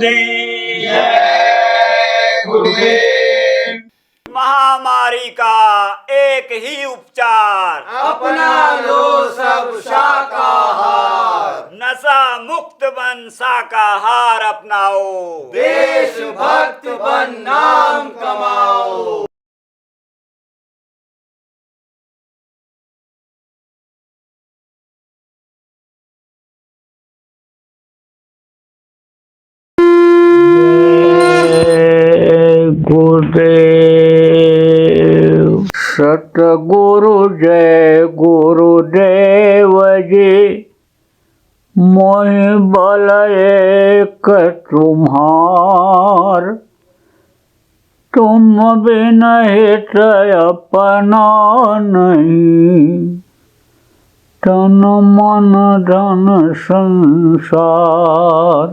गुरुदेव। जय गुरुदेव। महामारी का एक ही उपचार, अपना लो सब शाकाहार। नशा मुक्त बन शाकाहार अपनाओ, देशभक्त बन नाम कमाओ। गुरुदेव। सतगुरु जय गुरुदेव जी, मोहि बल एक तुम्हार। तुम बिन हित अपना नहीं, तन मन धन संसार।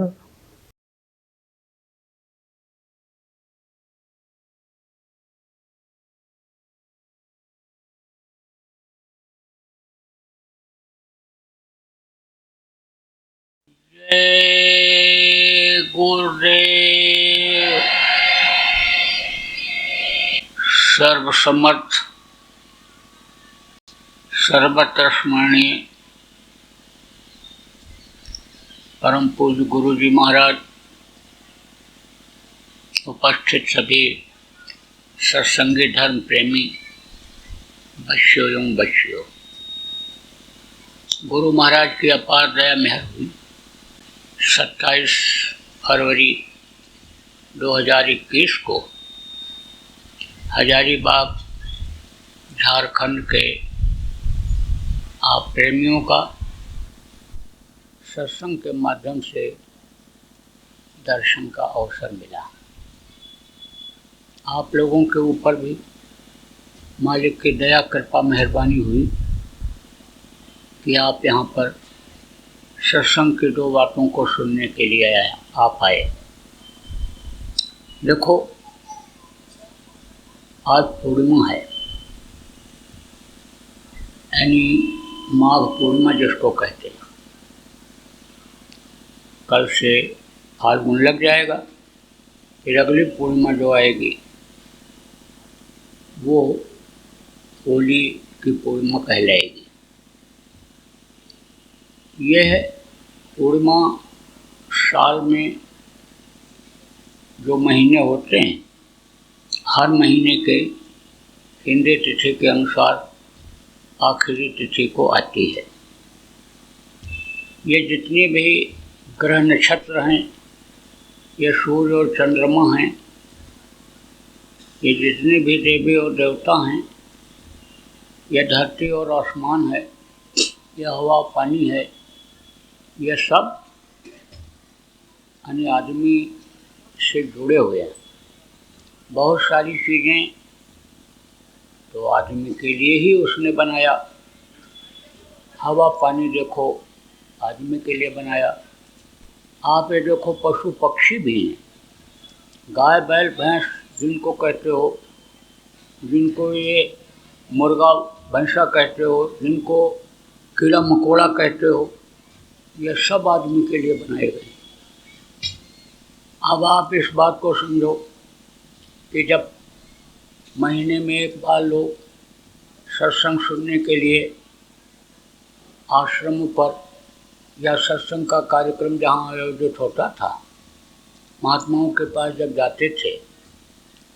जय गुरुदेव। सर्वसमर्थ सर्वत्र स्मरणीय परम पूज्य गुरु जी महाराज, उपस्थित सभी सत्संगी धर्म प्रेमी बच्चों एवं बच्चियों, गुरु महाराज की अपार दया मेहर हुई 27 फरवरी 2021 को हजारीबाग झारखंड के आप प्रेमियों का सत्संग के माध्यम से दर्शन का अवसर मिला। आप लोगों के ऊपर भी मालिक की दया कृपा मेहरबानी हुई कि आप यहाँ पर सत्संग की दो बातों को सुनने के लिए आप आए। देखो, आज पूर्णिमा है, यानी माघ पूर्णिमा जिसको कहते हैं। कल से फाल्गुन लग जाएगा, फिर अगली पूर्णिमा जो आएगी वो होली की पूर्णिमा कहलाएगी। यह पूर्णिमा साल में जो महीने होते हैं, हर महीने के हिंदी तिथि के अनुसार आखिरी तिथि को आती है। ये जितने भी ग्रह नक्षत्र हैं, ये सूर्य और चंद्रमा हैं, ये जितने भी देवी और देवता हैं, यह धरती और आसमान है, यह हवा पानी है, यह सब यानी आदमी से जुड़े हुए हैं। बहुत सारी चीज़ें तो आदमी के लिए ही उसने बनाया। हवा पानी देखो, आदमी के लिए बनाया। आप ये देखो, पशु पक्षी भी हैं, गाय बैल भैंस जिनको कहते हो, जिनको ये मुर्गा भैंसा कहते हो, जिनको कीड़ा मकोड़ा कहते हो, ये सब आदमी के लिए बनाए गए। अब आप इस बात को समझो कि जब महीने में एक बार लोग सत्संग सुनने के लिए आश्रम पर या सत्संग का कार्यक्रम जहाँ आयोजित होता था, महात्माओं के पास जब जाते थे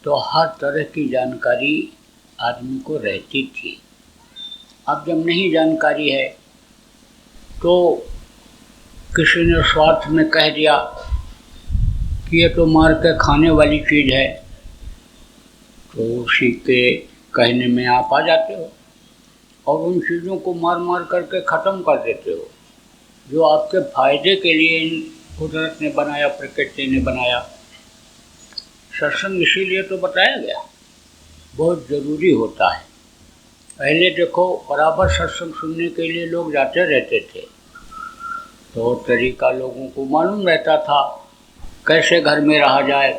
तो हर तरह की जानकारी आदमी को रहती थी। अब जब नहीं जानकारी है तो किसी ने स्वार्थ में कह दिया कि ये तो मार के खाने वाली चीज़ है, तो उसी के कहने में आप आ जाते हो और उन चीज़ों को मार मार करके ख़त्म कर देते हो जो आपके फायदे के लिए कुदरत ने बनाया, प्रकृति ने बनाया। सत्संग इसीलिए तो बताया गया, बहुत ज़रूरी होता है। पहले देखो, बराबर सत्संग सुनने के लिए लोग जाते रहते थे, तो तरीका लोगों को मालूम रहता था कैसे घर में रहा जाए,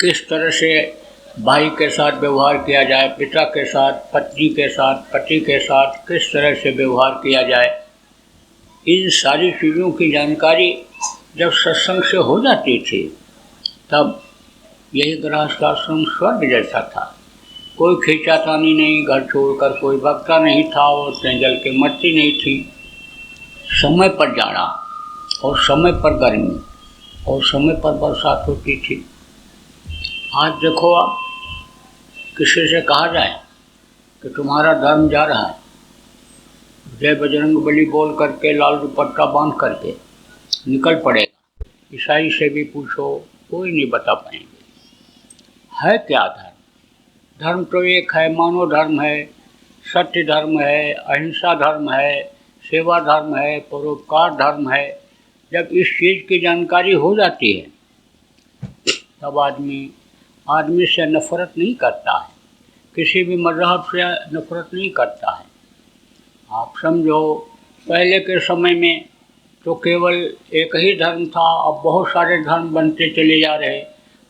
किस तरह से भाई के साथ व्यवहार किया जाए, पिता के साथ, पत्नी के साथ, पति के साथ किस तरह से व्यवहार किया जाए। इन सारी चीज़ों की जानकारी जब सत्संग से हो जाती थी तब यही गृहस्थ आश्रम स्वर्ग जैसा था। कोई खींचातानी नहीं, घर छोड़कर कोई भगता नहीं था, औरतें जल के मरती नहीं थी। समय पर जाड़ा और समय पर गर्मी और समय पर बरसात होती थी। आज देखो, आप किसी से कहा जाए कि तुम्हारा धर्म जा रहा है, जय बजरंग बली बोल करके लाल दुपट्टा बांध करके निकल पड़ेगा। ईसाई से भी पूछो, कोई नहीं बता पाएंगे। है क्या धर्म? धर्म तो एक है, मानव धर्म है, सत्य धर्म है, अहिंसा धर्म है, सेवा धर्म है, परोपकार धर्म है। जब इस चीज़ की जानकारी हो जाती है तब आदमी से नफरत नहीं करता है, किसी भी मज़हब से नफरत नहीं करता है। आप समझो, पहले के समय में तो केवल एक ही धर्म था, अब बहुत सारे धर्म बनते चले जा रहे।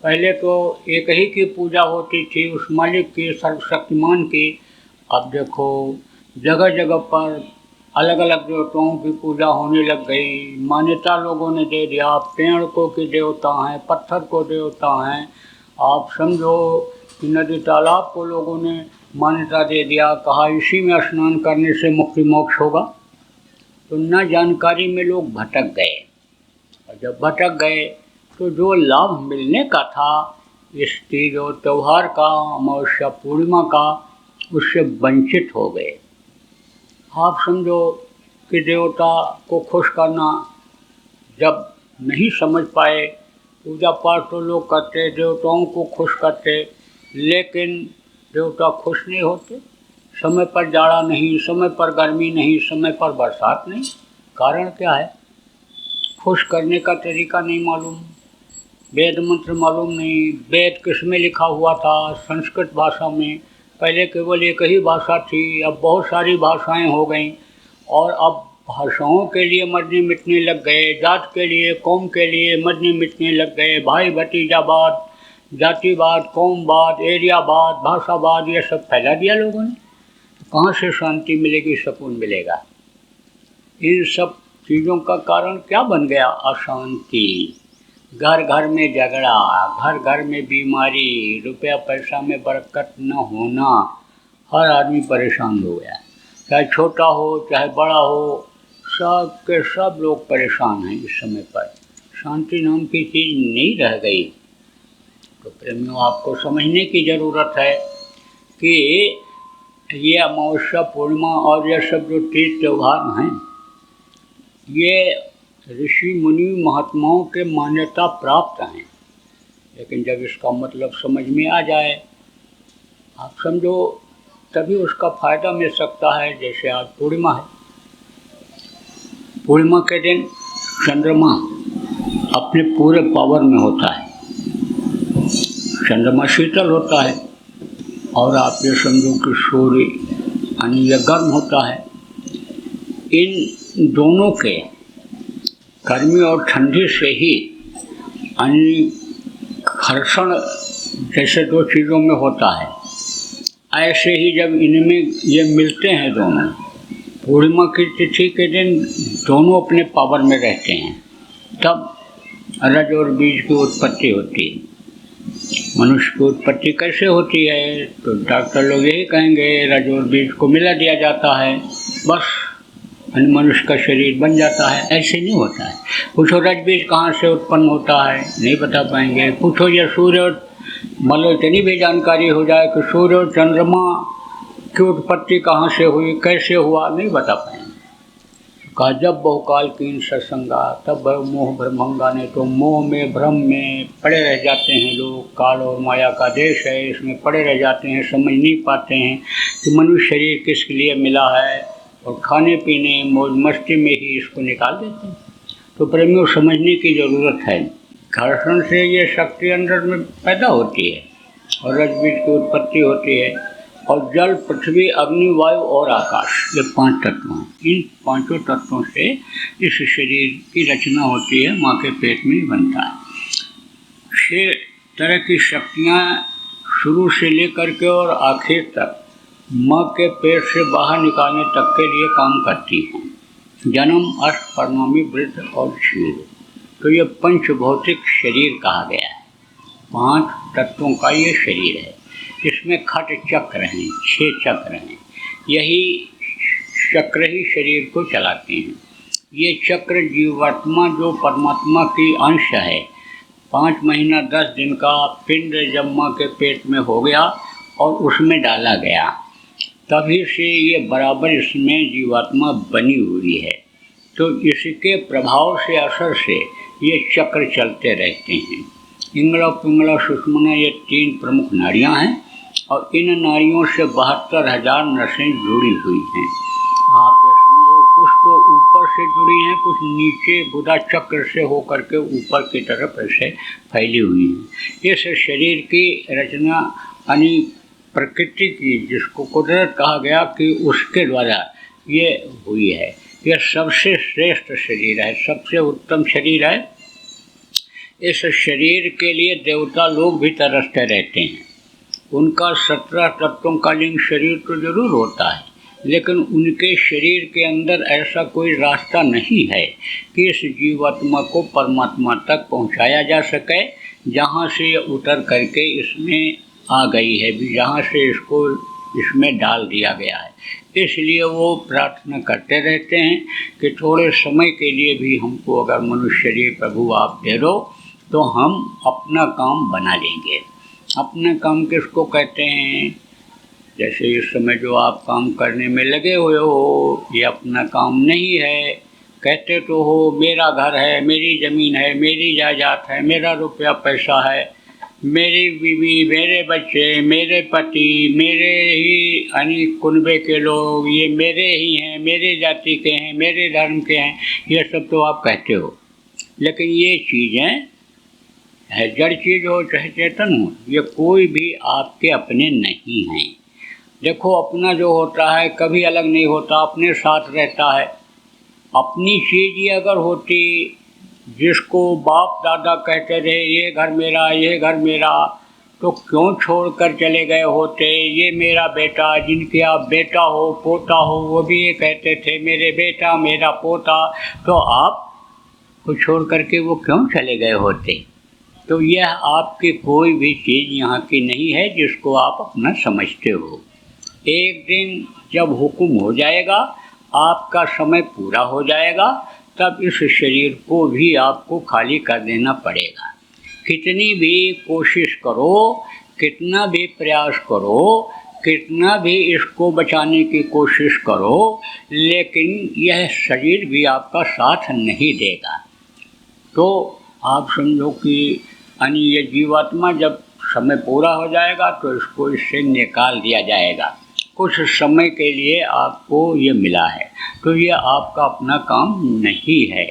पहले तो एक ही की पूजा होती थी, उस मालिक की, सर्वशक्तिमान की। अब देखो, जगह जगह पर अलग अलग देवताओं की पूजा होने लग गई। मान्यता लोगों ने दे दिया, पेड़ को कि देवता हैं, पत्थर को देवता हैं। आप समझो कि नदी तालाब को लोगों ने मान्यता दे दिया, कहा इसी में स्नान करने से मुक्ति मोक्ष होगा। तो न जानकारी में लोग भटक गए, और जब भटक गए तो जो लाभ मिलने का था इस तीज और त्यौहार का, अमावस्या पूर्णिमा का, उससे वंचित हो गए। आप समझो कि देवता को खुश करना जब नहीं समझ पाए, पूजा पाठ तो लोग करते, देवताओं को खुश करते, लेकिन देवता खुश नहीं होते। समय पर जाड़ा नहीं, समय पर गर्मी नहीं, समय पर बरसात नहीं। कारण क्या है? खुश करने का तरीका नहीं मालूम, वेद मंत्र मालूम नहीं। वेद किस में लिखा हुआ था? संस्कृत भाषा में। पहले केवल एक ही भाषा थी, अब बहुत सारी भाषाएं हो गईं, और अब भाषाओं के लिए मरने मिटने लग गए, जात के लिए, कौम के लिए मरने मिटने लग गए। भाई भतीजावाद, जातिवाद, कौमवाद, एरियावाद, भाषावाद, ये सब फैला दिया लोगों ने। कहाँ से शांति मिलेगी, सुकून मिलेगा? इन सब चीज़ों का कारण क्या बन गया? अशांति। घर घर में झगड़ा, घर घर में बीमारी, रुपया पैसा में बरकत न होना। हर आदमी परेशान हो गया, चाहे छोटा हो चाहे बड़ा हो, सब के सब लोग परेशान हैं इस समय पर। शांति नाम की चीज़ नहीं रह गई। तो प्रेमियों, आपको समझने की ज़रूरत है कि ये अमावस्या पूर्णिमा और ये सब जो तीज त्यौहार हैं, ये ऋषि मुनि महात्माओं के मान्यता प्राप्त हैं। लेकिन जब इसका मतलब समझ में आ जाए, आप समझो, तभी उसका फायदा मिल सकता है। जैसे आज पूर्णिमा है, पूर्णिमा के दिन चंद्रमा अपने पूरे पावर में होता है, चंद्रमा शीतल होता है, और आप ये समझो कि सूर्य यानी यह गर्म होता है। इन दोनों के गर्मी और ठंडी से ही यानी घर्षण जैसे दो चीज़ों में होता है, ऐसे ही जब इनमें ये मिलते हैं दोनों, पूर्णिमा की तिथि के दिन दोनों अपने पावर में रहते हैं, तब रज और बीज की उत्पत्ति होती है। मनुष्य की उत्पत्ति कैसे होती है? तो डॉक्टर लोग यही कहेंगे, रज और बीज को मिला दिया जाता है, बस मनुष्य का शरीर बन जाता है। ऐसे नहीं होता है। पूछो रज बीज कहाँ से उत्पन्न होता है, नहीं बता पाएंगे। पूछो ये सूर्य, मतलब इतनी भी जानकारी हो जाए कि सूर्य और चंद्रमा की उत्पत्ति कहाँ से हुई, कैसे हुआ, नहीं बता पाएंगे। कहा जब बहुकाल कीन सत्संगा तब मोह भ्रमंगा। ने तो मोह में, भ्रम में पड़े रह जाते हैं लोग। काल और माया का देश है, इसमें पड़े रह जाते हैं, समझ नहीं पाते हैं कि मनुष्य शरीर किसके लिए मिला है, और खाने पीने मौज मस्ती में ही इसको निकाल देते हैं। तो प्रेमियों, समझने की ज़रूरत है। घर्षण से ये शक्ति अंदर में पैदा होती है, और रज बीज की उत्पत्ति होती है, और जल, पृथ्वी, अग्नि, वायु और आकाश, ये 5 तत्व हैं। इन 5 तत्वों से इस शरीर की रचना होती है, माँ के पेट में बनता है। 6 तरह की शक्तियाँ शुरू से लेकर के और आखिर तक माँ के पेट से बाहर निकालने तक के लिए काम करती हैं। जन्म, अष्ट, परिणामी, वृद्ध और क्षीर। तो ये पंचभौतिक शरीर कहा गया है। 5 तत्वों का ये शरीर है। इसमें खट चक्र हैं, 6 चक्र हैं। यही चक्र ही शरीर को चलाते हैं। ये चक्र जीवात्मा जो परमात्मा की अंश है, 5 महीना 10 दिन का पिंड जब माँ के पेट में हो गया और उसमें डाला गया, तभी से ये बराबर इसमें जीवात्मा बनी हुई है। तो इसके प्रभाव से, असर से ये चक्र चलते रहते हैं। इंगला पिंगला सुषुम्ना ये 3 प्रमुख नाड़ियाँ हैं और इन नाड़ियों से 72,000 नसें जुड़ी हुई हैं। आप ये समझो, कुछ तो ऊपर से जुड़ी हैं, कुछ नीचे गुदा चक्र से होकर के ऊपर की तरफ ऐसे फैली हुई हैं। इस शरीर की रचना यानी प्रकृति की, जिसको कुदरत कहा गया, कि उसके द्वारा ये हुई है। यह सबसे श्रेष्ठ शरीर है, सबसे उत्तम शरीर है। इस शरीर के लिए देवता लोग भी तरसते रहते हैं। उनका 17 तत्वों का लिंग शरीर तो जरूर होता है, लेकिन उनके शरीर के अंदर ऐसा कोई रास्ता नहीं है कि इस जीवात्मा को परमात्मा तक पहुंचाया जा सके, जहां से उतर करके इसमें आ गई है, जहाँ से इसको इसमें डाल दिया गया है। इसलिए वो प्रार्थना करते रहते हैं कि थोड़े समय के लिए भी हमको अगर मनुष्य शरीर प्रभु आप दे दो तो हम अपना काम बना लेंगे। अपना काम किसको कहते हैं? जैसे इस समय जो आप काम करने में लगे हुए हो, ये अपना काम नहीं है। कहते तो हो मेरा घर है, मेरी ज़मीन है, मेरी जायदाद है, मेरा रुपया पैसा है, मेरी बीवी, मेरे बच्चे, मेरे पति, मेरे ही अनेक कुनबे के लोग, ये मेरे ही हैं, मेरे जाति के हैं, मेरे धर्म के हैं, ये सब तो आप कहते हो। लेकिन ये चीज़ें है, जड़ चीज़ हो चाहे चेतन हो, ये कोई भी आपके अपने नहीं हैं। देखो, अपना जो होता है कभी अलग नहीं होता, अपने साथ रहता है। अपनी चीज़ ये अगर होती, जिसको बाप दादा कहते रहे ये घर मेरा, ये घर मेरा, तो क्यों छोड़कर चले गए होते? ये मेरा बेटा, जिनके आप बेटा हो, पोता हो, वो भी ये कहते थे मेरे बेटा, मेरा पोता, तो आप को छोड़ करके वो क्यों चले गए होते? तो यह आपकी कोई भी चीज़ यहाँ की नहीं है जिसको आप अपना समझते हो। एक दिन जब हुक्म हो जाएगा, आपका समय पूरा हो जाएगा, तब इस शरीर को भी आपको खाली कर देना पड़ेगा। कितनी भी कोशिश करो, कितना भी प्रयास करो, कितना भी इसको बचाने की कोशिश करो, लेकिन यह शरीर भी आपका साथ नहीं देगा। तो आप समझो कि ये जीवात्मा जब समय पूरा हो जाएगा तो इसको इससे निकाल दिया जाएगा। कुछ समय के लिए आपको ये मिला है, तो ये आपका अपना काम नहीं है,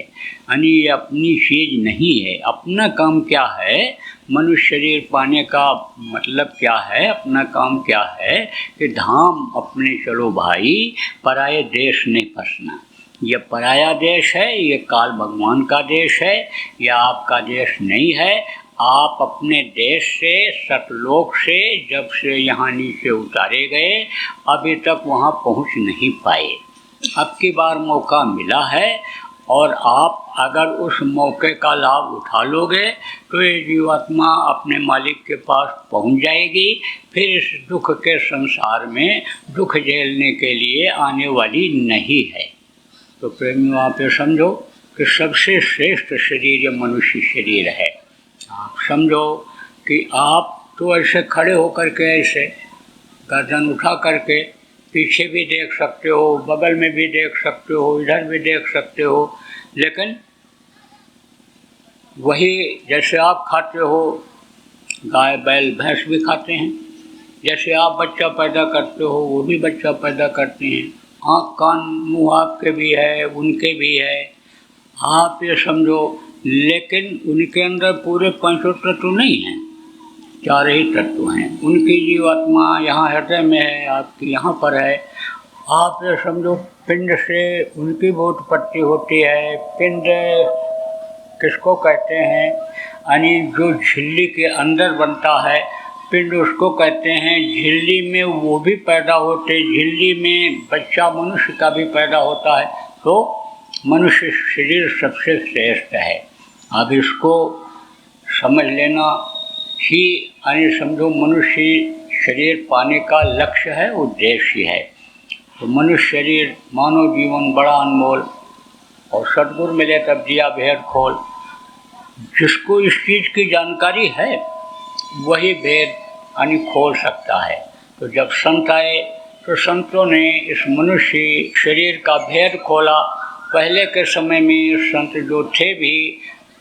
ये अपनी चीज़ नहीं है। अपना काम क्या है? मनुष्य शरीर पाने का मतलब क्या है? अपना काम क्या है कि धाम अपने चलो भाई, पराये देश नहीं फंसना। ये पराया देश है, ये काल भगवान का देश है, यह आपका देश नहीं है। आप अपने देश से, सतलोक से जब से यहाँ नीचे उतारे गए, अभी तक वहाँ पहुँच नहीं पाए। अब की बार मौका मिला है और आप अगर उस मौके का लाभ उठा लोगे तो ये जीवात्मा अपने मालिक के पास पहुँच जाएगी। फिर इस दुख के संसार में दुख झेलने के लिए आने वाली नहीं है। तो प्रेमियों, आप ये समझो कि सबसे श्रेष्ठ शरीर ये मनुष्य शरीर है। आप समझो कि आप तो ऐसे खड़े होकर के, ऐसे गर्दन उठा करके पीछे भी देख सकते हो, बगल में भी देख सकते हो, इधर भी देख सकते हो, लेकिन वही जैसे आप खाते हो, गाय बैल भैंस भी खाते हैं। जैसे आप बच्चा पैदा करते हो, वो भी बच्चा पैदा करते हैं। आँख कान मुँह आपके भी है, उनके भी है। आप ये समझो, लेकिन उनके अंदर पूरे 5 तत्व नहीं हैं, 4 ही तत्व हैं। उनकी जीवात्मा यहाँ हृदय में है, आपकी यहाँ पर है। आप ये समझो, पिंड से उनकी बहुत उत्पत्ति होती है। पिंड किसको कहते हैं? यानी जो झिल्ली के अंदर बनता है, पिंड उसको कहते हैं। झिल्ली में वो भी पैदा होते, झिल्ली में बच्चा मनुष्य का भी पैदा होता है। तो मनुष्य शरीर सबसे श्रेष्ठ है। अब इसको समझ लेना ही यानी समझो मनुष्य शरीर पाने का लक्ष्य है, उद्देश्य है। तो मनुष्य शरीर मानव जीवन बड़ा अनमोल, और सद्गुरु मिले तब दिया भेद खोल। जिसको इस चीज़ की जानकारी है वही भेद यानी खोल सकता है। तो जब संत आए तो संतों ने इस मनुष्य शरीर का भेद खोला। पहले के समय में संत जो थे भी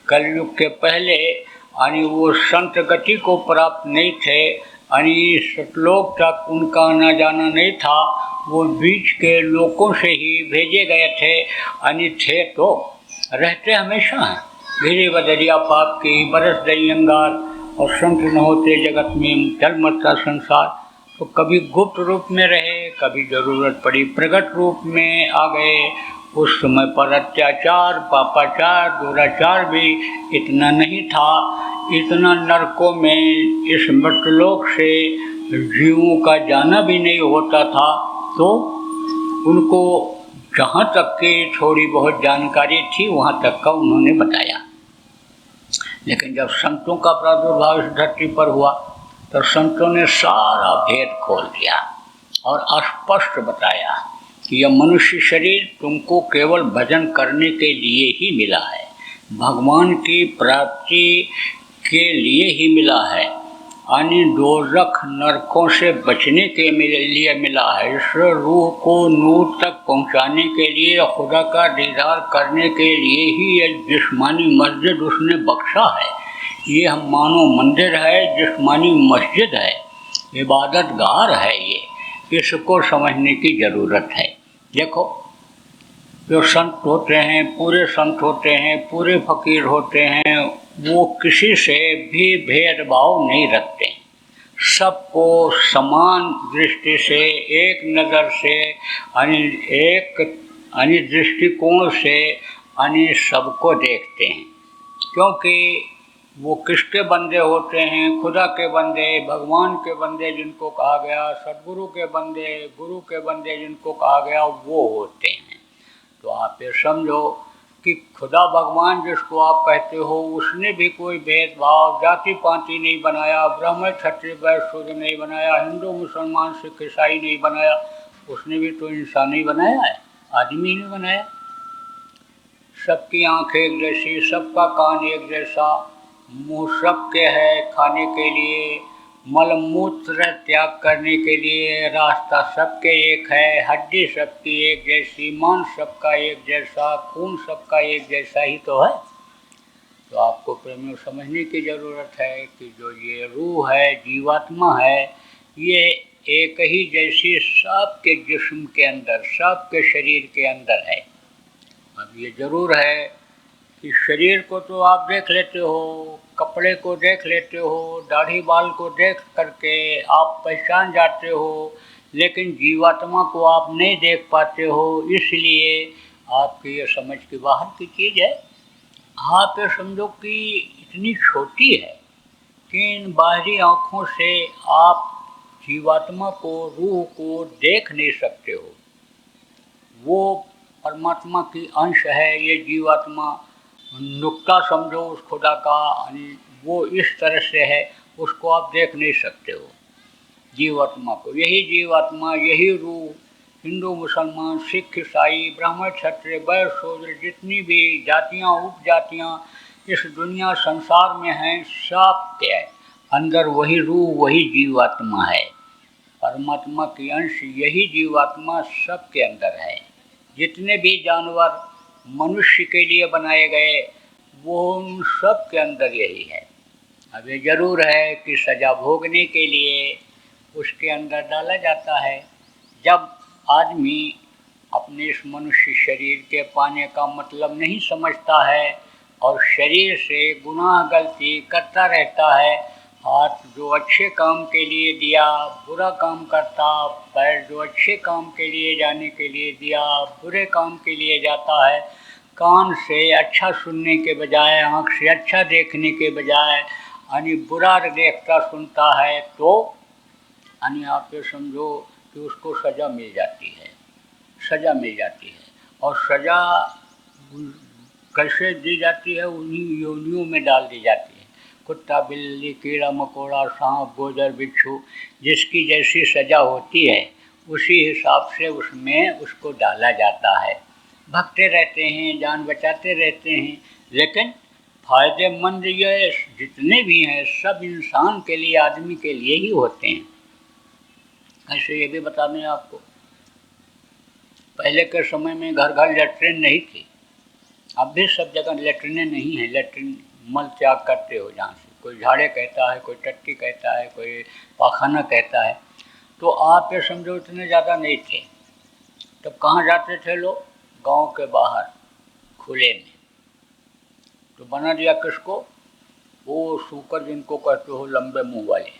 कलयुग के पहले यानी वो संत गति को प्राप्त नहीं थे, यानी सतलोक तक उनका आना जाना नहीं था। वो बीच के लोगों से ही भेजे गए थे, यानी थे तो रहते हमेशा हैं। घिरे बदरिया पाप की बरस दई अंगार, और संत न होते जगत में जल मरता संसार। तो कभी गुप्त रूप में रहे, कभी जरूरत पड़ी प्रकट रूप में आ गए। उस समय पर अत्याचार, पापाचार, दुराचार भी इतना नहीं था। इतना नरकों में इस मृतलोक से जीवों का जाना भी नहीं होता था। तो उनको जहाँ तक की थोड़ी बहुत जानकारी थी वहाँ तक का उन्होंने बताया। लेकिन जब संतों का प्रादुर्भाव इस धरती पर हुआ तो संतों ने सारा भेद खोल दिया और स्पष्ट बताया कि यह मनुष्य शरीर तुमको केवल भजन करने के लिए ही मिला है, भगवान की प्राप्ति के लिए ही मिला है, यानी दोज़ख नरकों से बचने के लिए मिला है। इस रूह को नूर तक पहुंचाने के लिए, खुदा का दीदार करने के लिए ही ये जिस्मानी मस्जिद उसने बख्शा है। ये हम मानो मंदिर है, जिस्मानी मस्जिद है, इबादत गार है। ये इसको समझने की ज़रूरत है। देखो, जो संत होते हैं, पूरे संत होते हैं, पूरे फकीर होते हैं, वो किसी से भी भेदभाव नहीं रखते। सबको समान दृष्टि से, एक नज़र से, यानी दृष्टिकोण से यानी सबको देखते हैं। क्योंकि वो किसके बंदे होते हैं? खुदा के बंदे, भगवान के बंदे जिनको कहा गया, सद्गुरु के बंदे, गुरु के बंदे जिनको कहा गया, वो होते हैं। तो आप ये समझो कि खुदा भगवान जिसको आप कहते हो उसने भी कोई भेदभाव, जाति पाति नहीं बनाया, ब्राह्मण क्षत्रिय वैश्य शूद्र नहीं बनाया, हिंदू मुसलमान सिख ईसाई नहीं बनाया। उसने भी तो इंसान ही बनाया है, आदमी नहीं बनाया। सबकी आँख एक जैसी, सबका कान एक जैसा, मुँह सबके है खाने के लिए, मल मूत्र त्याग करने के लिए रास्ता सबके एक है, हड्डी सबकी एक जैसी, मांस सबका एक जैसा, खून सबका एक जैसा ही तो है। तो आपको प्रेमियों समझने की ज़रूरत है कि जो ये रूह है, जीवात्मा है, ये एक ही जैसी सबके जिस्म के अंदर, सबके शरीर के अंदर है। अब ये ज़रूर है कि शरीर को तो आप देख लेते हो, कपड़े को देख लेते हो, दाढ़ी बाल को देख करके आप पहचान जाते हो, लेकिन जीवात्मा को आप नहीं देख पाते हो। इसलिए आपकी ये समझ के बाहर की चीज़ है। आप ये समझो कि इतनी छोटी है कि इन बाहरी आँखों से आप जीवात्मा को, रूह को देख नहीं सकते हो। वो परमात्मा की अंश है, ये जीवात्मा नुक्ता समझो उस खुदा का, वो इस तरह से है, उसको आप देख नहीं सकते हो जीवात्मा को। यही जीवात्मा, यही रूह हिंदू मुसलमान सिख ईसाई ब्राह्मण क्षत्रिय वैश्य शूद्र जितनी भी जातियाँ उपजातियाँ इस दुनिया संसार में हैं, सब के अंदर वही रूह, वही जीवात्मा है। परमात्मा की अंश यही जीवात्मा सबके अंदर है। जितने भी जानवर मनुष्य के लिए बनाए गए वो उन सब के अंदर यही है। अब ये ज़रूर है कि सज़ा भोगने के लिए उसके अंदर डाला जाता है। जब आदमी अपने इस मनुष्य शरीर के पाने का मतलब नहीं समझता है और शरीर से गुनाह गलती करता रहता है, हाथ जो अच्छे काम के लिए दिया बुरा काम करता, पैर जो अच्छे काम के लिए जाने के लिए दिया बुरे काम के लिए जाता है, कान से अच्छा सुनने के बजाय, आँख से अच्छा देखने के बजाय यानी बुरा देखता सुनता है, तो यानी आप ये समझो कि उसको सज़ा मिल जाती है, सज़ा मिल जाती है। और सज़ा कैसे दी जाती है, उन्हीं योनियों में डाल दी जाती है। कुत्ता, बिल्ली, कीड़ा मकोड़ा, सांप, गोजर, बिच्छू, जिसकी जैसी सजा होती है उसी हिसाब से उसमें उसको डाला जाता है। भगते रहते हैं, जान बचाते रहते हैं, लेकिन फायदेमंद ये जितने भी हैं सब इंसान के लिए, आदमी के लिए ही होते हैं। ऐसे ये भी बता दें आपको, पहले के समय में घर घर लेट्रिन नहीं थी। अब भी सब जगह लेट्रिनें नहीं है। लेट्रिन मल त्याग करते हो जहाँ से, कोई झाड़े कहता है, कोई टट्टी कहता है, कोई पाखाना कहता है। तो आप ये समझो इतने ज़्यादा नहीं थे। तब कहाँ जाते थे लोग? गांव के बाहर खुले में। तो बना दिया किसको? वो सूकर जिनको कहते हो, लंबे मुंह वाले,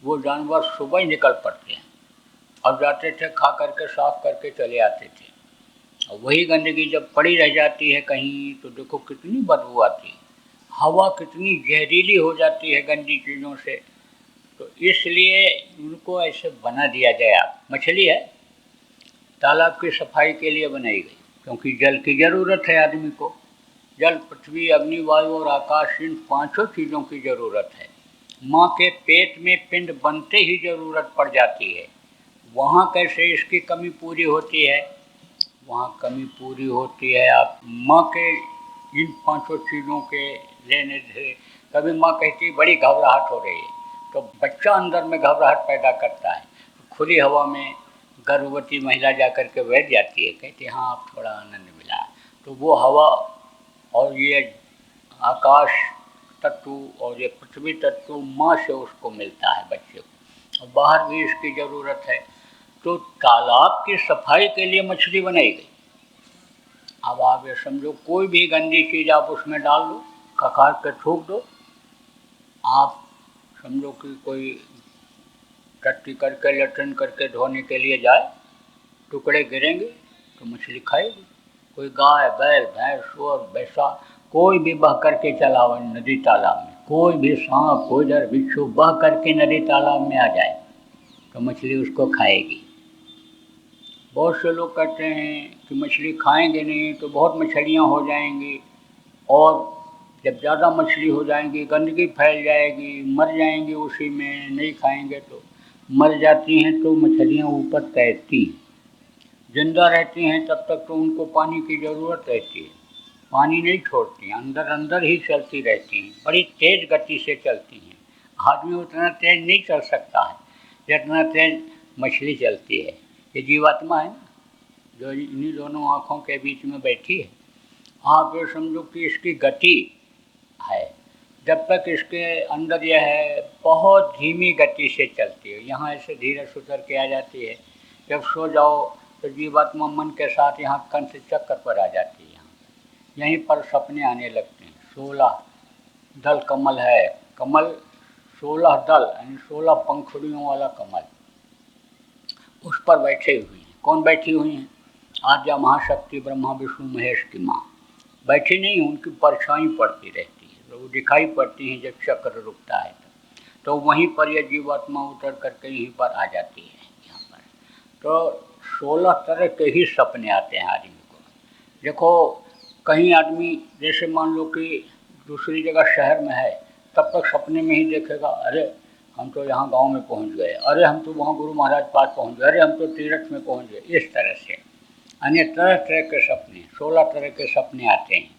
वो जानवर सुबह ही निकल पड़ते हैं और जाते थे, खा करके साफ करके चले आते थे। और वही गंदगी जब पड़ी रह जाती है कहीं तो देखो कितनी बदबू आती है, हवा कितनी जहरीली हो जाती है गंदी चीज़ों से। तो इसलिए उनको ऐसे बना दिया गया। मछली है, तालाब की सफाई के लिए बनाई गई, क्योंकि जल की ज़रूरत है आदमी को। जल, पृथ्वी, अग्नि, वायु और आकाश, इन पांचों चीज़ों की ज़रूरत है। माँ के पेट में पिंड बनते ही ज़रूरत पड़ जाती है। वहाँ कैसे इसकी कमी पूरी होती है? वहाँ कमी पूरी होती है आप माँ के इन पांचों चीज़ों के लेने से। कभी माँ कहती बड़ी घबराहट हो रही है, तो बच्चा अंदर में घबराहट पैदा करता है। खुली हवा में गर्भवती महिला जा कर के बैठ जाती है, कहती है हाँ अब थोड़ा आनंद मिला। तो वो हवा और ये आकाश तत्व और ये पृथ्वी तत्व माँ से उसको मिलता है बच्चे को, और बाहर भी इसकी ज़रूरत है। तो तालाब की सफाई के लिए मछली बनाई गई। अब आप ये समझो, कोई भी गंदी चीज़ आप उसमें डाल दो, खखार के थूक दो, आप समझो कि कोई टट्टी करके लेट्रिन करके धोने के लिए जाए, टुकड़े गिरेंगे तो मछली खाएगी। कोई गाय, बैल, भैंस, सुअर, भैंसा कोई भी बह करके चला हुआ नदी तालाब में, कोई भी सांप, गोजर, बिच्छू बह करके नदी तालाब में आ जाए तो मछली उसको खाएगी। बहुत से लोग कहते हैं कि मछली खाएंगे नहीं तो बहुत मछलियाँ हो जाएंगी, और जब ज़्यादा मछली हो जाएंगी गंदगी फैल जाएगी, मर जाएंगी उसी में, नहीं खाएंगे तो मर जाती हैं। तो मछलियाँ ऊपर तैरती हैं, जिंदा रहती हैं तब तक तो उनको पानी की ज़रूरत रहती है, पानी नहीं छोड़ती हैं, अंदर अंदर ही चलती रहती हैं, बड़ी तेज़ गति से चलती हैं। आदमी उतना तेज़ नहीं चल सकता है जितना तेज़ मछली चलती है। ये जीवात्मा है ना, जो इन्हीं दोनों आँखों के बीच में बैठी है। आप ये समझो कि इसकी गति है, जब तक इसके अंदर यह है बहुत धीमी गति से चलती है। यहाँ ऐसे धीरे सुतर के आ जाती है, जब सो जाओ तो जीवात्मा मन के साथ यहाँ कंठ चक्कर पर आ जाती है। यहाँ यहीं पर सपने आने लगते हैं। 16 दल कमल है, कमल 16 दल यानी 16 पंखुड़ियों वाला कमल, उस पर बैठे हुए हैं। कौन बैठी हुई हैं? आद्या महाशक्ति ब्रह्मा विष्णु महेश की माँ बैठी नहीं, उनकी परछाई पड़ती रहती है, तो वो दिखाई पड़ती हैं जब चक्र रुकता है तो वहीं पर यह जीवात्मा उतर करके यहीं पर आ जाती है। यहाँ पर तो 16 तरह के ही सपने आते हैं आदमी को। देखो कहीं आदमी जैसे मान लो कि दूसरी जगह शहर में है, तब तक सपने में ही देखेगा अरे हम तो यहाँ गांव में पहुँच गए, अरे हम तो वहाँ गुरु महाराज पास पहुँच गए, अरे हम तो तीर्थ में पहुँच गए। इस तरह से अन्य तरह तरह के सपने, 16 तरह के सपने आते हैं।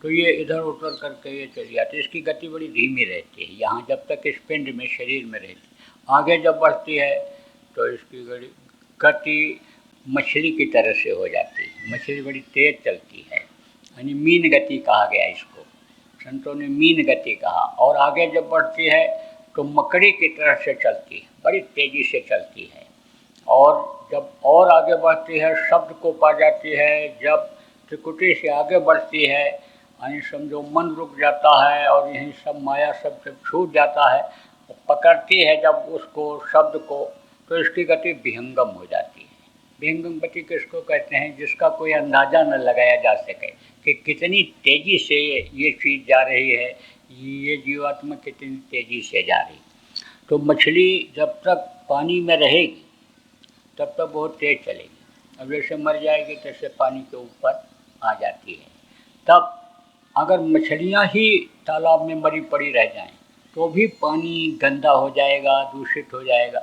तो ये इधर उधर करके ये चली जाती है। इसकी गति बड़ी धीमी रहती है यहाँ, जब तक इस पिंड में शरीर में रहती है। आगे जब बढ़ती है तो इसकी गति मछली की तरह से हो जाती है। मछली बड़ी तेज चलती है, यानी मीन गति कहा गया इसको, संतों ने मीन गति कहा। और आगे जब बढ़ती है तो मकड़ी की तरह से चलती है, बड़ी तेज़ी से चलती है। और जब और आगे बढ़ती है शब्द को पा जाती है, जब त्रिकुटी से आगे बढ़ती है यानी समझो मन रुक जाता है और यही सब माया सब जब छूट जाता है, पकड़ती है जब उसको शब्द को, तो इसकी गति विहंगम हो जाती है। विहंगम गति किसको कहते हैं? जिसका कोई अंदाज़ा न लगाया जा सके कि कितनी तेज़ी से ये चीज़ जा रही है, ये जीवात्मा कितनी तेज़ी से जा रही। तो मछली जब तक पानी में रहेगी तब तक बहुत तेज़ चलेगी, अब जैसे मर जाएगी तैसे पानी के ऊपर आ जाती है। तब अगर मछलियाँ ही तालाब में मरी पड़ी रह जाएं तो भी पानी गंदा हो जाएगा, दूषित हो जाएगा।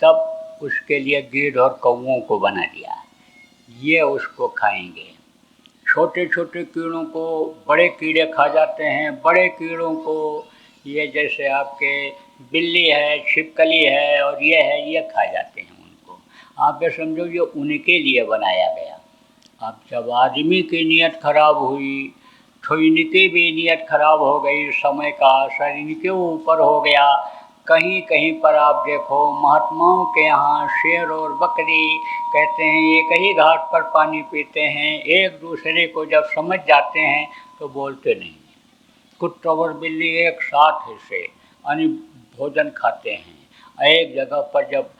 तब उसके लिए गिद्ध और कौवों को बना दिया, ये उसको खाएंगे। छोटे छोटे कीड़ों को बड़े कीड़े खा जाते हैं, बड़े कीड़ों को ये जैसे आपके बिल्ली है, छिपकली है और ये है, ये खा जाते हैं उनको। आप ये समझो ये उनके लिए बनाया गया। अब जब आदमी की नीयत खराब हुई तो इनकी भी नीयत खराब हो गई, समय का असर इनके ऊपर हो गया। कहीं कहीं पर आप देखो महात्माओं के यहाँ शेर और बकरी कहते हैं एक ही घाट पर पानी पीते हैं, एक दूसरे को जब समझ जाते हैं तो बोलते नहीं। कुत्ता और बिल्ली एक साथ से भोजन खाते हैं, एक जगह पर जब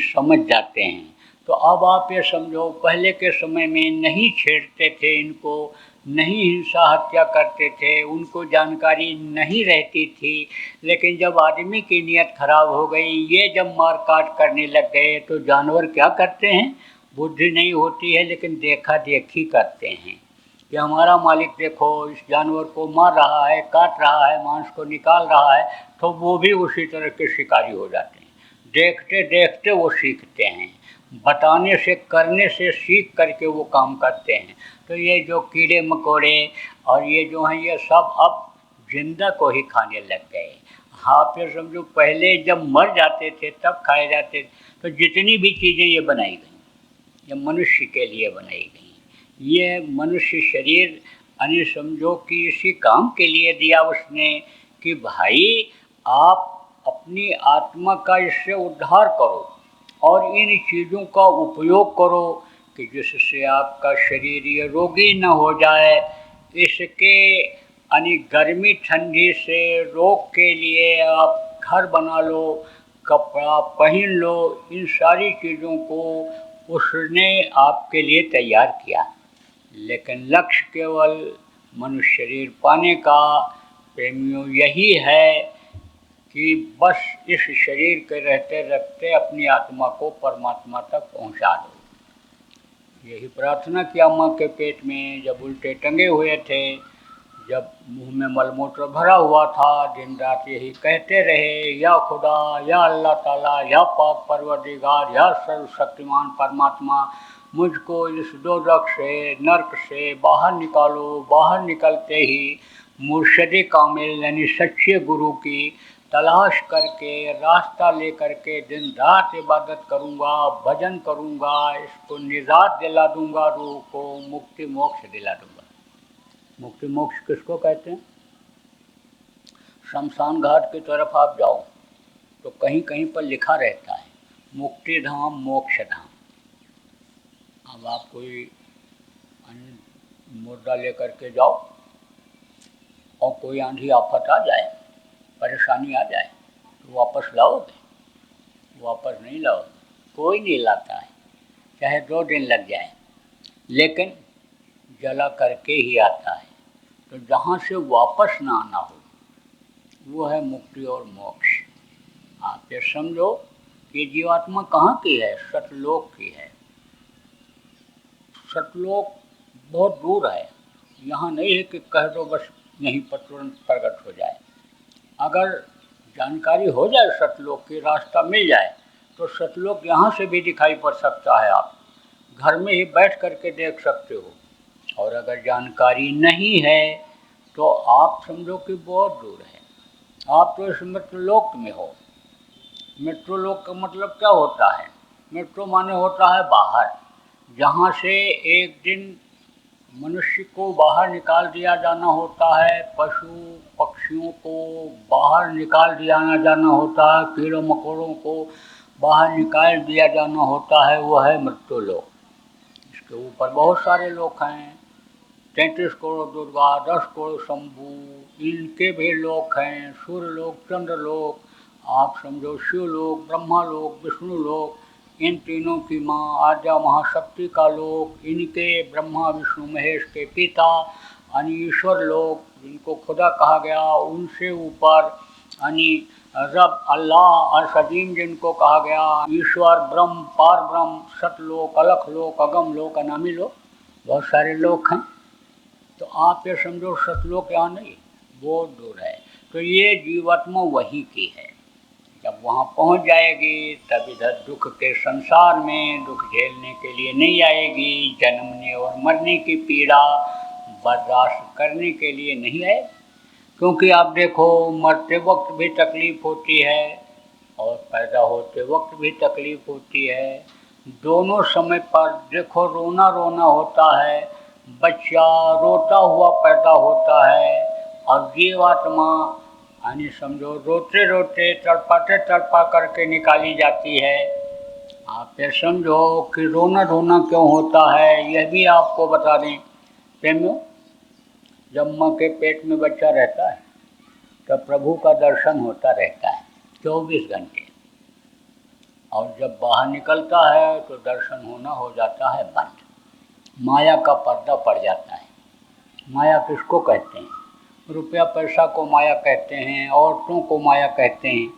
समझ जाते हैं। तो अब आप ये समझो पहले के समय में नहीं छेड़ते थे इनको, नहीं हिंसा हत्या करते थे, उनको जानकारी नहीं रहती थी। लेकिन जब आदमी की नीयत खराब हो गई, ये जब मार काट करने लग गए तो जानवर क्या करते हैं, बुद्धि नहीं होती है लेकिन देखा देखी करते हैं कि हमारा मालिक देखो इस जानवर को मार रहा है, काट रहा है, मांस को निकाल रहा है, तो वो भी उसी तरह के शिकारी हो जाते हैं। देखते देखते वो सीखते हैं, बताने से करने से सीख करके वो काम करते हैं। तो ये जो कीड़े मकोड़े और ये जो हैं ये सब अब जिंदा को ही खाने लग गए। आप ये समझो पहले जब मर जाते थे तब खाए जाते थे। तो जितनी भी चीज़ें ये बनाई गई ये मनुष्य के लिए बनाई गई। ये मनुष्य शरीर समझो कि इसी काम के लिए दिया उसने कि भाई आप अपनी आत्मा का इससे उद्धार करो और इन चीज़ों का उपयोग करो कि जिससे आपका शरीर ये रोगी न हो जाए। इसके गर्मी ठंडी से रोग के लिए आप घर बना लो, कपड़ा पहन लो, इन सारी चीज़ों को उसने आपके लिए तैयार किया। लेकिन लक्ष्य केवल मनुष्य शरीर पाने का प्रेमियों यही है कि बस इस शरीर के रहते रहते अपनी आत्मा को परमात्मा तक पहुंचा दो। यही प्रार्थना किया माँ के पेट में जब उल्टे टंगे हुए थे, जब मुंह में मलमूत्र भरा हुआ था, दिन रात यही कहते रहे, या खुदा, या अल्लाह ताला, या पाक परवरदिगार, या सर्वशक्तिमान परमात्मा, मुझको इस दोज़ख से, नर्क से बाहर निकालो। बाहर निकलते ही मुर्शद कामिल यानी सच्चे गुरु की तलाश करके रास्ता ले करके दिन रात इबादत करूँगा, भजन करूँगा, इसको निजात दिला दूँगा, रूह को मुक्ति मोक्ष दिला दूँगा। मुक्ति मोक्ष किसको कहते हैं? शमशान घाट की तरफ आप जाओ तो कहीं कहीं पर लिखा रहता है मुक्ति धाम, मोक्ष धाम। अब आप कोई मुर्दा लेकर के जाओ और कोई आंधी आफत आ जाए, परेशानी आ जाए, तो वापस लाओगे? वापस नहीं लाओगे, कोई नहीं लाता है, चाहे 2 दिन लग जाए, लेकिन जला करके ही आता है। तो जहाँ से वापस ना आना हो वो है मुक्ति और मोक्ष। आप ये समझो कि जीवात्मा कहाँ की है? सतलोक की है। सतलोक बहुत दूर है, यहाँ नहीं है कि कह दो बस यहीं पर तुरंत प्रकट हो जाए। अगर जानकारी हो जाए सतलोक की, रास्ता मिल जाए, तो सतलोक यहाँ से भी दिखाई पड़ सकता है। आप घर में ही बैठ करके देख सकते हो। और अगर जानकारी नहीं है तो आप समझो कि बहुत दूर है, आप तो इस मृत्युलोक में हो। मृत्युलोक का मतलब क्या होता है? मृत्यु माने होता है बाहर, जहाँ से एक दिन मनुष्य को बाहर निकाल दिया जाना होता है, पशु पक्षियों को बाहर निकाल दिया जाना होता है, कीड़ों मकोड़ों को बाहर निकाल दिया जाना होता है, वो है मृत्युलोक। इसके ऊपर बहुत सारे लोग हैं, 33 करोड़ दुर्गा, 10 करोड़ शंभू, इनके भी लोक हैं, सूर्य लोक, चंद्र लोक, आप समझो शिवलोक, ब्रह्मा लोक, विष्णु लोक, इन तीनों की माँ आद्या महाशक्ति का लोक, इनके ब्रह्मा विष्णु महेश के पिता ईश्वर लोक, जिनको खुदा कहा गया, उनसे ऊपर रब अल्लाह अल-सदीम जिनको कहा गया, ईश्वर ब्रह्म, पार ब्रह्म, सतलोक, अलख लोक, अगम लोक, अनामी लोक, बहुत सारे लोक हैं। तो आप ये समझो सतलोक यहाँ नहीं, बहुत दूर है। तो ये जीवात्मा वही की है। जब वहाँ पहुँच जाएगी तब इधर दुख के संसार में दुख झेलने के लिए नहीं आएगी, जन्मने और मरने की पीड़ा बर्दाश्त करने के लिए नहीं आए। क्योंकि आप देखो, मरते वक्त भी तकलीफ होती है और पैदा होते वक्त भी तकलीफ होती है। दोनों समय पर देखो रोना रोना होता है, बच्चा रोता हुआ पैदा होता है और जीवात्मा यानी समझो रोते रोते तड़पाते तड़पा करके निकाली जाती है। आप ये समझो कि रोना रोना क्यों होता है, यह भी आपको बता दें प्रेमियों। जब माँ के पेट में बच्चा रहता है तो प्रभु का दर्शन होता रहता है 24 घंटे, और जब बाहर निकलता है तो दर्शन होना हो जाता है बंद। माया का पर्दा पड़ जाता है। माया किसको कहते हैं? रुपया पैसा को माया कहते हैं, औरतों को माया कहते हैं।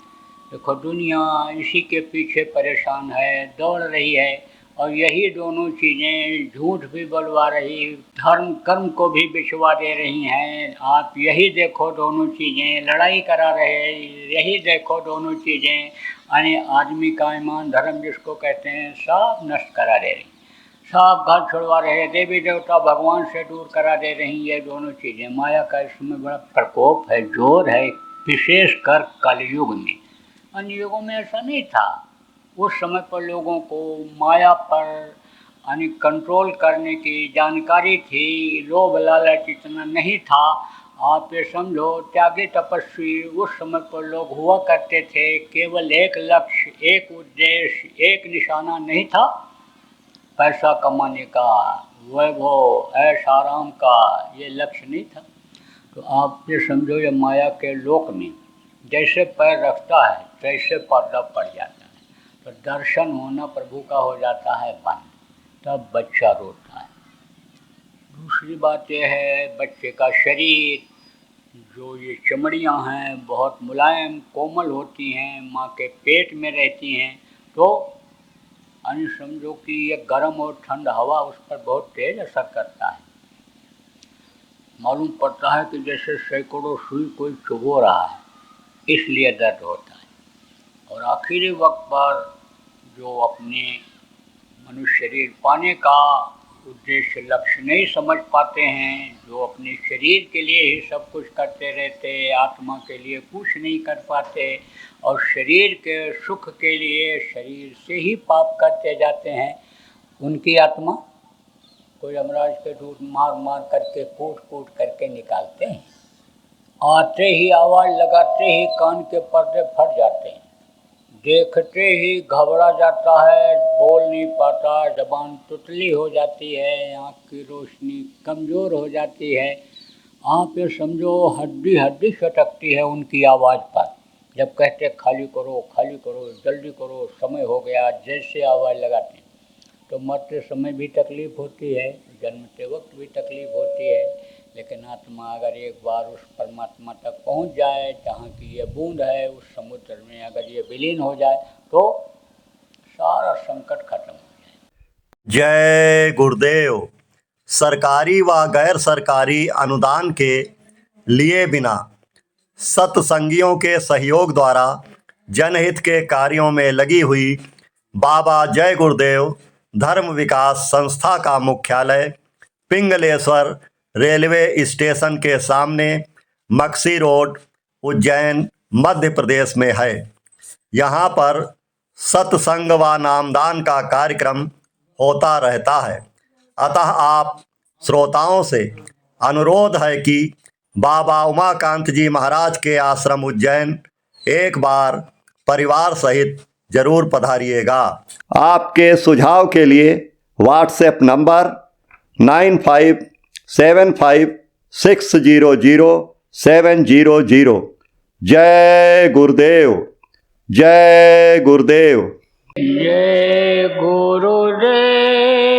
देखो दुनिया इसी के पीछे परेशान है, दौड़ रही है, और यही दोनों चीज़ें झूठ भी बोलवा रही, धर्म कर्म को भी बिछवा दे रही हैं। आप यही देखो दोनों चीज़ें लड़ाई करा रहे, यही देखो दोनों चीज़ें यानी आदमी का ईमान धर्म जिसको कहते हैं सब नष्ट करा दे रही, सब घर छुड़वा रहे, देवी देवता भगवान से दूर करा दे रही। ये दोनों चीज़ें माया का इसमें बड़ा प्रकोप है, जोर है, विशेषकर कलयुग में। अन्य युगों में ऐसा नहीं था। उस समय पर लोगों को माया पर यानी कंट्रोल करने की जानकारी थी, लोभ लालच इतना नहीं था। आप ये समझो त्यागी तपस्वी उस समय पर लोग हुआ करते थे। केवल एक लक्ष्य, एक उद्देश्य, एक निशाना नहीं था पैसा कमाने का, वैभव ऐश आराम का, ये लक्ष्य नहीं था। तो आप ये समझो ये माया के लोक में जैसे पैर रखता है तैसे पर्दा पड़ जाता है, तो दर्शन होना प्रभु का हो जाता है बंद, तब बच्चा रोता है। दूसरी बात यह है बच्चे का शरीर, जो ये चमड़ियाँ हैं बहुत मुलायम कोमल होती हैं, माँ के पेट में रहती हैं, तो यानी समझो कि ये गर्म और ठंड हवा उस पर बहुत तेज असर करता है। मालूम पड़ता है कि जैसे सैकड़ों सुई कोई चुभो रहा है, इसलिए दर्द होता है। और आखिरी वक्त पर जो अपने मनुष्य शरीर पाने का उद्देश्य लक्ष्य नहीं समझ पाते हैं, जो अपने शरीर के लिए ही सब कुछ करते रहते, आत्मा के लिए कुछ नहीं कर पाते, और शरीर के सुख के लिए शरीर से ही पाप करते जाते हैं, उनकी आत्मा कोई यमराज के दूत मार मार करके कूट कूट करके निकालते हैं। आते ही आवाज़ लगाते ही कान के पर्दे फट जाते हैं, देखते ही घबरा जाता है, बोल नहीं पाता, जबान तुतली हो जाती है, आँख की रोशनी कमज़ोर हो जाती है। आप ये समझो हड्डी हड्डी सटकती है उनकी आवाज़ पर, जब कहते खाली करो जल्दी करो समय हो गया, जैसे आवाज़ लगाते हैं। तो मरते समय भी तकलीफ़ होती है, जन्मते वक्त भी तकलीफ़ होती है, लेकिन आत्मा अगर एक बार उस परमात्मा तक पहुंच जाए जहाँ की ये बूंद है, उस समुद्र में अगर ये विलीन हो जाए तो सारा संकट खत्म हो जाए। जय गुरुदेव। सरकारी व गैर सरकारी अनुदान के लिए बिना सत्संगियों के सहयोग द्वारा जनहित के कार्यों में लगी हुई बाबा जय गुरुदेव धर्म विकास संस्था का मुख्यालय पिंगलेश्वर रेलवे स्टेशन के सामने मक्सी रोड, उज्जैन, मध्य प्रदेश में है। यहाँ पर सत्संग व नामदान का कार्यक्रम होता रहता है। अतः आप श्रोताओं से अनुरोध है कि बाबा उमाकांत जी महाराज के आश्रम उज्जैन एक बार परिवार सहित जरूर पधारिएगा। आपके सुझाव के लिए व्हाट्सएप नंबर 9575600700। जय गुरुदेव, जय गुरुदेव। जय गुरुदेव।